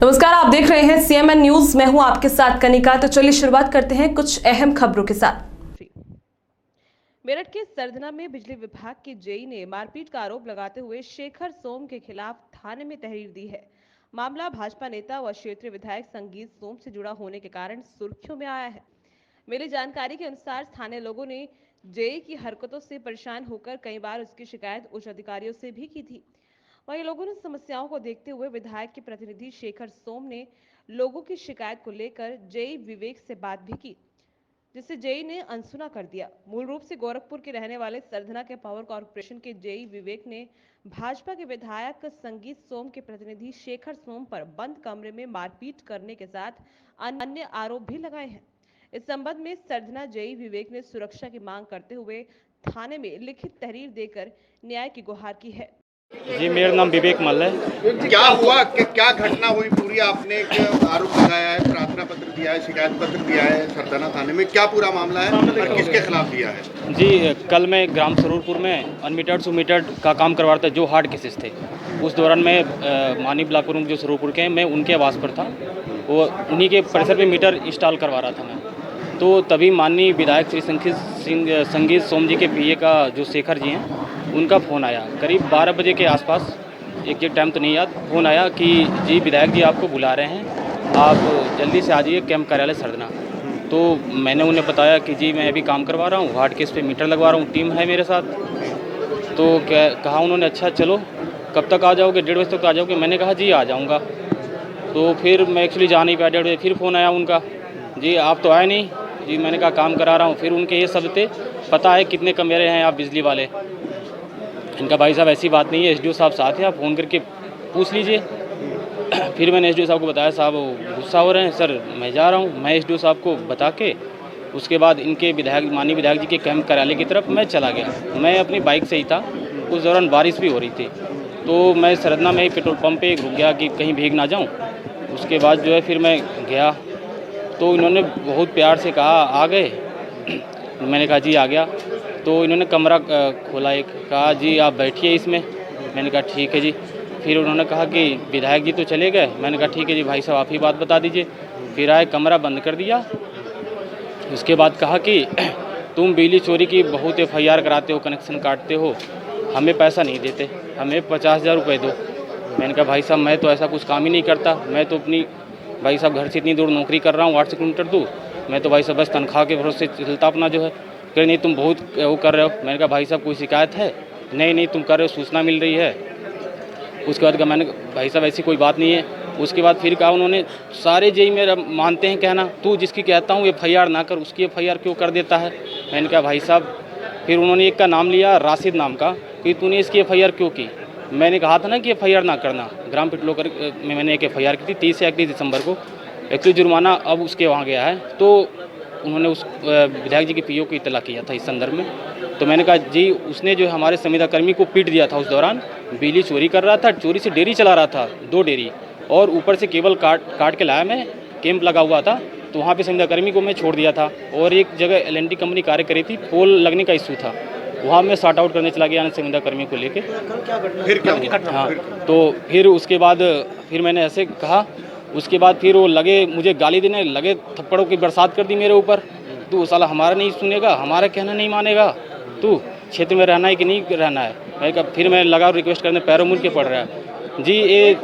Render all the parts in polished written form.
नमस्कार, आप देख रहे हैं सीएमएन न्यूज। मैं हूं आपके साथ कनिका। तो चलिए शुरुआत करते हैं कुछ अहम खबरों के साथ। मेरठ के सरधना में बिजली विभाग के जेई ने मारपीट का आरोप लगाते हुए शेखर सोम के खिलाफ थाने में तहरीर दी है। मामला भाजपा नेता व क्षेत्रीय विधायक संगीत सोम से जुड़ा होने के कारण सुर्खियों में आया है। मिली जानकारी के अनुसार स्थानीय लोगों ने जेई की हरकतों से परेशान होकर कई बार उसकी शिकायत उच्च अधिकारियों से भी की थी। वहीं लोगों ने समस्याओं को देखते हुए विधायक के प्रतिनिधि शेखर सोम ने लोगों की शिकायत को लेकर जेई विवेक से बात भी की, जिसे जेई ने अनसुना कर दिया। मूल रूप से गोरखपुर के रहने वाले सरधना के पावर कॉर्पोरेशन के जेई विवेक ने भाजपा के विधायक संगीत सोम के प्रतिनिधि शेखर सोम पर बंद कमरे में मारपीट करने के साथ अन्य आरोप भी लगाए हैं। इस संबंध में सरधना जेई विवेक ने सुरक्षा की मांग करते हुए थाने में लिखित तहरीर देकर न्याय की गुहार की है। जी, मेरा नाम विवेक मल्ल है। क्या हुआ कि क्या घटना हुई पूरी? आपने एक आरोप लगाया है, प्रार्थना पत्र दिया है, शिकायत पत्र दिया है सरदाना थाने में, क्या पूरा मामला है और किसके खिलाफ दिया है? जी, कल मैं ग्राम सरूरपुर में अनमीटर्ड सुमीटर्ड का काम करवा रहा था, जो हार्ड केसेस थे। उस दौरान मैं मानी ब्लॉक प्रमुख जो सरूरपुर के हैं, मैं उनके आवास पर था। वो उन्हीं के परिसर में मीटर इंस्टॉल करवा रहा था मैं। तो तभी माननीय विधायक श्री संगीत सोम जी के पीए का जो शेखर जी हैं, उनका फ़ोन आया करीब 12 बजे के आसपास। एग्जैक्ट टाइम तो नहीं याद। फ़ोन आया कि जी विधायक जी आपको बुला रहे हैं, आप जल्दी से आ जाइए कैंप कार्यालय सरधना। तो मैंने उन्हें बताया कि जी मैं अभी काम करवा रहा हूँ, हार्ड केस पे मीटर लगवा रहा हूँ, टीम है मेरे साथ। तो क्या कहा उन्होंने, अच्छा चलो कब तक आ जाओगे? 1:30 बजे तक आ जाओगे? मैंने कहा जी आ जाऊँगा। तो फिर मैं एक्चुअली जा नहीं पाया। 1:30 बजे फिर फ़ोन आया उनका, जी आप तो आए नहीं। जी मैंने कहा काम करा रहा हूँ। फिर उनके ये शब्द थे, पता है कितने कमरे हैं आप बिजली वाले? इनका भाई साहब ऐसी बात नहीं है, एसडीओ साहब साथ हैं, आप फ़ोन करके पूछ लीजिए। फिर मैंने एसडीओ साहब को बताया, साहब गुस्सा हो रहे हैं, सर मैं जा रहा हूँ। मैं एसडीओ साहब को बता के उसके बाद इनके विधायक माननीय विधायक जी के कैंप कार्यालय की तरफ मैं चला गया। मैं अपनी बाइक से ही था, उस दौरान बारिश भी हो रही थी। तो मैं सरधना में ही पेट्रोल पंप पे रुक गया कि कहीं भीग ना जाऊँ। उसके बाद जो है फिर मैं गया, तो इन्होंने बहुत प्यार से कहा आ गए? मैंने कहा जी आ गया। तो इन्होंने कमरा खोला, एक कहा जी आप बैठिए इसमें। मैंने कहा ठीक है जी। फिर उन्होंने कहा कि विधायक जी तो चले गए। मैंने कहा ठीक है जी भाई साहब आप ही बात बता दीजिए। फिर आए, कमरा बंद कर दिया। उसके बाद कहा कि तुम बिजली चोरी की बहुत FIR कराते हो, कनेक्शन काटते हो, हमें पैसा नहीं देते, हमें 50,000 रुपये दो। मैंने कहा भाई साहब मैं तो ऐसा कुछ काम ही नहीं करता, मैं तो अपनी भाई साहब घर से इतनी दूर नौकरी कर रहा हूँ, 8 किलोमीटर दूर। मैं तो भाई साहब बस तनख्वाह के भरोसे चलता अपना जो है। कह नहीं तुम बहुत वो कर रहे हो। मैंने कहा भाई साहब कोई शिकायत है? नहीं तुम कर रहे हो, सूचना मिल रही है। उसके बाद कहा, मैंने भाई साहब ऐसी कोई बात नहीं है। उसके बाद फिर कहा उन्होंने, सारे जेई मेरा मानते हैं कहना, तू जिसकी कहता हूँ FIR ना कर, उसकी FIR क्यों कर देता है? मैंने कहा भाई साहब, फिर उन्होंने एक का नाम लिया, राशिद नाम का, कि तूने इसकी FIR क्यों की? मैंने कहा था ना कि FIR ना करना। ग्राम पिटलोकर में मैंने एक FIR की थी 30 से 31 दिसंबर को। एक्चुअली जुर्माना अब उसके वहाँ गया है। तो उन्होंने उस विधायक जी के पीओ को इत्तला किया था इस संदर्भ में। तो मैंने कहा जी उसने जो हमारे संविदा कर्मी को पीट दिया था, उस दौरान बिजली चोरी कर रहा था, चोरी से डेयरी चला रहा था, 2 डेयरी, और ऊपर से केबल काट के लाया। मैं कैंप लगा हुआ था, तो वहाँ पे संविदा कर्मी को मैं छोड़ दिया था। और एक जगह LNT कंपनी कार्य करी थी, पोल लगने का इशू था, वहाँ मैं सॉर्ट आउट करने चला गया संविदा कर्मी को लेके। फिर क्या हुआ? हाँ, तो फिर उसके बाद फिर मैंने ऐसे कहा। उसके बाद फिर वो लगे मुझे गाली देने लगे, थप्पड़ों की बरसात कर दी मेरे ऊपर। तू साला हमारा नहीं सुनेगा, हमारा कहना नहीं मानेगा, तू क्षेत्र में रहना है कि नहीं रहना है? मैं कहा, फिर मैं लगा रिक्वेस्ट करने, पैरों मुड़ के पड़ रहा है। जी ये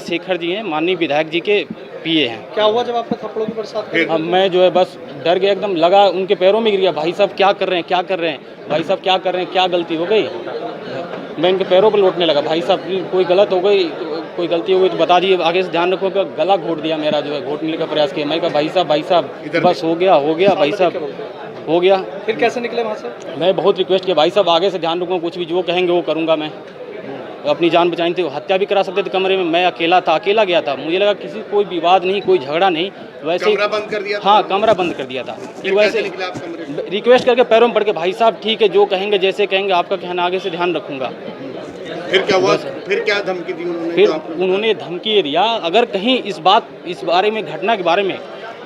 शेखर जी हैं, माननीय विधायक जी के पीए हैं। क्या हुआ जब आपको थप्पड़ों की बरसात? अब मैं जो है बस डर गया, एकदम लगा उनके पैरों में गिर गया। भाई साहब क्या कर रहे हैं, क्या कर रहे हैं? भाई साहब क्या कर रहे हैं, क्या गलती हो गई? मैं इनके पैरों पर लौटने लगा। भाई साहब कोई गलत हो गई, कोई गलती हो गई तो बता दीजिए, आगे से ध्यान रखो। गला घोट दिया मेरा, जो है घोटने का प्रयास किया। मैं कहा भाई साहब बस हो गया भाई साहब हो गया। फिर कैसे निकले वहाँ से? मैं बहुत रिक्वेस्ट किया, भाई साहब आगे से ध्यान रखूँगा, कुछ भी जो कहेंगे वो करूँगा। मैं अपनी जान बचानी थी, हत्या भी करा सकते थे कमरे में। मैं अकेला गया था। मुझे लगा किसी कोई विवाद नहीं, कोई झगड़ा नहीं, वैसे कमरा बंद कर दिया था? हाँ कमरा बंद कर दिया था। फिर वैसे निकले आप कमरे से? रिक्वेस्ट करके पैरों में पड़ के, भाई साहब ठीक है जो कहेंगे जैसे कहेंगे, आपका कहना आगे से ध्यान रखूँगा। फिर क्या हुआ? फिर क्या धमकी दी उन्होंने? फिर उन्होंने धमकी ये दिया, अगर कहीं इस बारे में, घटना के बारे में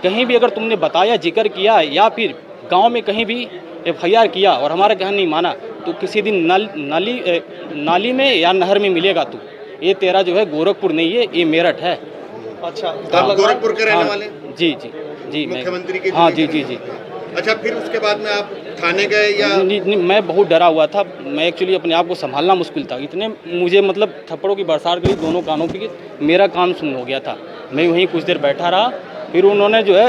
कहीं भी अगर तुमने बताया, जिक्र किया, या फिर गांव में कहीं भी FIR किया और हमारा कहना नहीं माना, तो किसी दिन नाली में या नहर में मिलेगा तू। ये तेरा जो है गोरखपुर नहीं है, ये मेरठ है। अच्छा, आप गोरखपुर के रहने वाले? जी जी जी मैं मुख्यमंत्री के हाँ जिले जी के जी जी अच्छा, फिर उसके बाद में आप थाने गए या? नहीं, मैं बहुत डरा हुआ था। मैं एक्चुअली अपने आप को संभालना मुश्किल था। इतने मुझे मतलब थप्पड़ों की बरसात गई दोनों कानों पे कि मेरा कान सुन्न हो गया था। मैं वहीं कुछ देर बैठा रहा, फिर उन्होंने जो है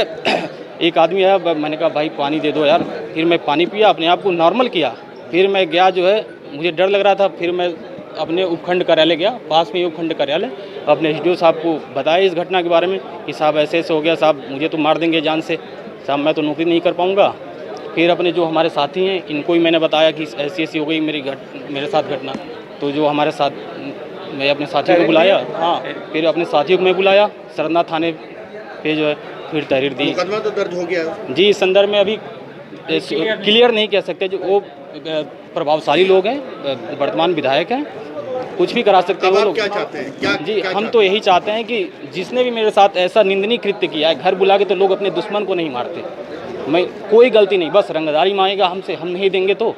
एक आदमी आया, मैंने कहा भाई पानी दे दो यार। फिर मैं पानी पिया, अपने आप को नॉर्मल किया। फिर मैं गया जो है, मुझे डर लग रहा था, फिर मैं अपने उपखंड कार्यालय गया, पास में ही उपखंड कार्यालय। अपने एसडीओ साहब को बताया इस घटना के बारे में कि साहब ऐसे ऐसे हो गया, साहब मुझे तो मार देंगे जान से, साहब मैं तो नौकरी नहीं कर पाऊँगा। फिर अपने जो हमारे साथी हैं इनको ही मैंने बताया कि ऐसी ऐसी हो गई मेरे साथ घटना। तो जो हमारे साथ, मैं अपने साथियों को बुलाया, हाँ फिर अपने साथियों को मैं बुलाया सरना थाने पे जो है, फिर तहरीर दी। मुकदमा तो दर्ज हो गया है। जी, इस संदर्भ में अभी क्लियर नहीं कह सकते। जो वो प्रभावशाली लोग हैं, वर्तमान विधायक हैं, कुछ भी करा सकते हैं अब वो आप लोग। क्या चाहते हैं? जी, क्या हम चाहते तो यही चाहते हैं कि जिसने भी मेरे साथ ऐसा निंदनीय कृत्य किया है, घर बुला के तो लोग अपने दुश्मन को नहीं मारते। मैं कोई गलती नहीं, बस रंगदारी मांगेगा हमसे, हम नहीं देंगे तो।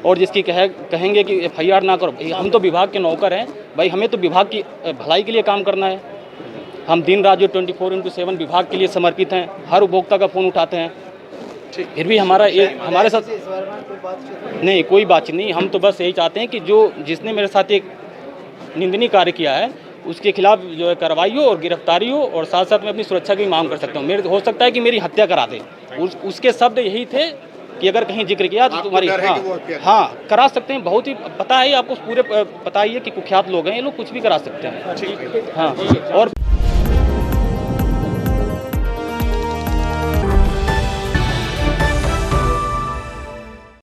और जिसकी कहेंगे कि FIR ना करो, हम तो विभाग के नौकर हैं भाई, हमें तो विभाग की भलाई के लिए काम करना है। हम दिन रात जो 24/7 विभाग के लिए समर्पित हैं, हर उपभोक्ता का फ़ोन उठाते हैं। फिर भी हमारे साथ नहीं, कोई बातचीत नहीं। हम तो बस यही चाहते हैं कि जिसने मेरे साथ एक निंदनीय कार्य किया है उसके खिलाफ जो है कार्रवाई हो और गिरफ्तारी हो, और साथ साथ मैं अपनी सुरक्षा की मांग कर सकता हूँ। हो सकता है कि मेरी हत्या करा दे। उसके शब्द यही थे कि अगर कहीं जिक्र किया तो तुम्हारी, हाँ करा सकते हैं। बहुत ही पता है आपको, पूरे पता ही है कि कुख्यात लोग हैं ये लोग, कुछ भी करा सकते हैं। हाँ, और